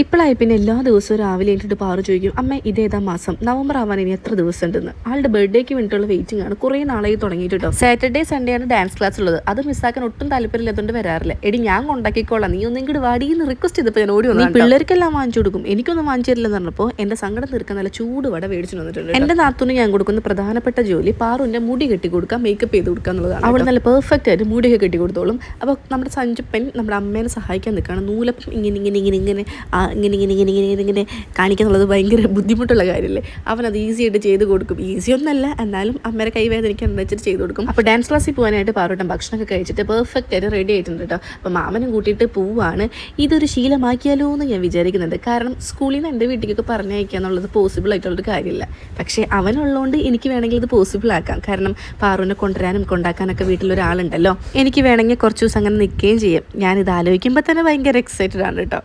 ഇപ്പോഴായി പിന്നെ എല്ലാ ദിവസവും രാവിലെ എണീറ്റിട്ട് പാറു ചോദിക്കും, അമ്മ ഇതേതാ മാസം, നവംബർ ആവാൻ ഇനി എത്ര ദിവസം ഉണ്ടെന്ന്. ആളുടെ ബർത്ത്ഡേക്ക് വേണ്ടിയിട്ടുള്ള വെയിറ്റിംഗ് ആണ്. കുറേ നാളായി തുടങ്ങിയിട്ട് കേട്ടോ. സാറ്റർഡേ സൺഡേ ആണ് ഡാൻസ് ക്ലാസ് ഉള്ളത്. അത് മിസ്സാക്കാൻ ഒട്ടും താല്പര്യമില്ലാത്തതുകൊണ്ട് വരാറില്ല. എടി ഞാൻ കൊണ്ടാക്കിക്കോളാം, നീ ഒന്നും ഇങ്ങോട്ട് വാടിയെന്ന് റിക്വസ്റ്റ് ചെയ്തപ്പോൾ ഞാൻ ഓടി വന്നു. പിള്ളേർക്കെല്ലാം വാങ്ങിച്ചു കൊടുക്കും, എനിക്കൊന്നും വാങ്ങിച്ചു തരില്ലെന്ന് പറഞ്ഞപ്പോൾ എൻ്റെ സങ്കടം തീർക്കാൻ നല്ല ചൂട് വട മേടിച്ചു വന്നിട്ടുണ്ട്. എൻ്റെ നാത്തൂന് ഞാൻ കൊടുക്കുന്ന പ്രധാനപ്പെട്ട ജോലി പാറുവിൻ്റെ മുടി കെട്ടി കൊടുക്കുക, മേക്കപ്പ് ചെയ്ത് കൊടുക്കുക എന്നുള്ളതാണ്. അവൾ നല്ല പെർഫെക്റ്റ് ആയിട്ട് മുടിയൊക്കെ കെട്ടി കൊടുത്തോളും. അപ്പോൾ നമ്മുടെ സഞ്ജുപ്പൻ നമ്മുടെ അമ്മേനെ സഹായിക്കാൻ നിൽക്കുകയാണ്. നൂലപ്പം ഇങ്ങനെ ഇങ്ങനെ ഇങ്ങനെ ഇങ്ങനെ ഇങ്ങനെ ഇങ്ങനെ ഇങ്ങനെ ഇങ്ങനെ ഇങ്ങനെ കാണിക്കാന്നുള്ളത് ഭയങ്കര ബുദ്ധിമുട്ടുള്ള കാര്യമല്ലേ. അവനത് ഈസി ആയിട്ട് ചെയ്ത് കൊടുക്കും. ഈസി ഒന്നല്ല, എന്നാലും അമ്മേരെ കൈ വേദനിക്കാൻ വെച്ചിട്ട് ചെയ്ത് കൊടുക്കും. അപ്പോൾ ഡാൻസ് ക്ലാസ്സിൽ പോകാനായിട്ട് പാറുവട്ടം ഭക്ഷണമൊക്കെ കഴിച്ചിട്ട് പെർഫെക്റ്റ് ആയിട്ട് റെഡി ആയിട്ടുണ്ട് കേട്ടോ. അപ്പോൾ മാമനും കൂട്ടിയിട്ട് പോവാണ്. ഇതൊരു ശീലമാക്കിയാലോ എന്ന് ഞാൻ വിചാരിക്കുന്നുണ്ട്. കാരണം സ്കൂളിൽ നിന്ന് എൻ്റെ വീട്ടിലേക്കൊക്കെ പറഞ്ഞയക്കുക എന്നുള്ളത് പോസിബിൾ ആയിട്ടുള്ളൊരു കാര്യമില്ല. പക്ഷേ അവനുള്ളതുകൊണ്ട് എനിക്ക് വേണമെങ്കിൽ ഇത് പോസിബിൾ ആക്കാം. കാരണം പാറുവിനെ കൊണ്ടുവരാനും കൊണ്ടാക്കാനൊക്കെ വീട്ടിലൊരാളുണ്ടല്ലോ. എനിക്ക് വേണമെങ്കിൽ കുറച്ച് ദിവസം അങ്ങനെ നിൽക്കുകയും ചെയ്യും. ഞാനിത് ആലോചിക്കുമ്പോൾ തന്നെ ഭയങ്കര എക്സൈറ്റഡ് ആണ് കേട്ടോ.